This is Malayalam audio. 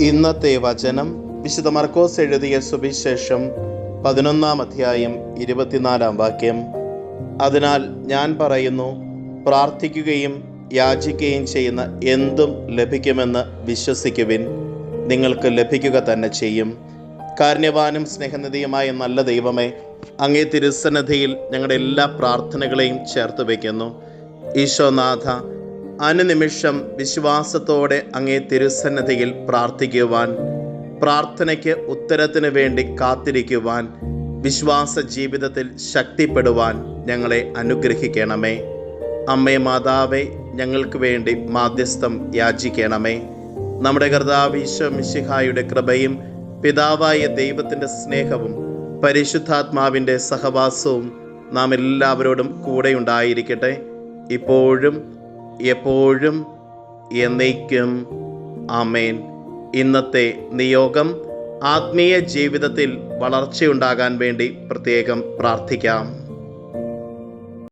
ഇന്നത്തെ വചനം വിശുദ്ധ മർക്കോസ് എഴുതിയ സുവിശേഷം 11-ാം അധ്യായം 24-ാം വാക്യം. അതിനാൽ ഞാൻ പറയുന്നു, പ്രാർത്ഥിക്കുകയും യാചിക്കുകയും ചെയ്യുന്ന എന്തും ലഭിക്കുമെന്ന് വിശ്വസിക്കുവിൻ, നിങ്ങൾക്ക് ലഭിക്കുക തന്നെ ചെയ്യും. കാരുണ്യവാനും സ്നേഹനിധിയുമായ നല്ല ദൈവമേ, അങ്ങേ തിരുസന്നിധിയിൽ ഞങ്ങളുടെ എല്ലാ പ്രാർത്ഥനകളെയും ചേർത്ത് വയ്ക്കുന്നു. ഈശോനാഥ, അനുനിമിഷം വിശ്വാസത്തോടെ അങ്ങേ തിരുസന്നിധിയിൽ പ്രാർത്ഥിക്കുവാൻ, പ്രാർത്ഥനയ്ക്ക് ഉത്തരത്തിന് വേണ്ടി കാത്തിരിക്കുവാൻ, വിശ്വാസ ജീവിതത്തിൽ ശക്തിപ്പെടുവാൻ ഞങ്ങളെ അനുഗ്രഹിക്കണമേ. അമ്മേ മാതാവേ, ഞങ്ങൾക്ക് വേണ്ടി മാധ്യസ്ഥം യാചിക്കണമേ. നമ്മുടെ കർത്താവ് ഈശോ മിശിഹായുടെ കൃപയും പിതാവായ ദൈവത്തിൻ്റെ സ്നേഹവും പരിശുദ്ധാത്മാവിൻ്റെ സഹവാസവും നാം എല്ലാവരോടും കൂടെയുണ്ടായിരിക്കട്ടെ, ഇപ്പോഴും എപ്പോഴും എന്നേക്കും. ആമേൻ. ഇന്നത്തെ നിയോഗം, ആത്മീയ ജീവിതത്തിൽ വളർച്ചയുണ്ടാകാൻ വേണ്ടി പ്രത്യേകം പ്രാർത്ഥിക്കാം.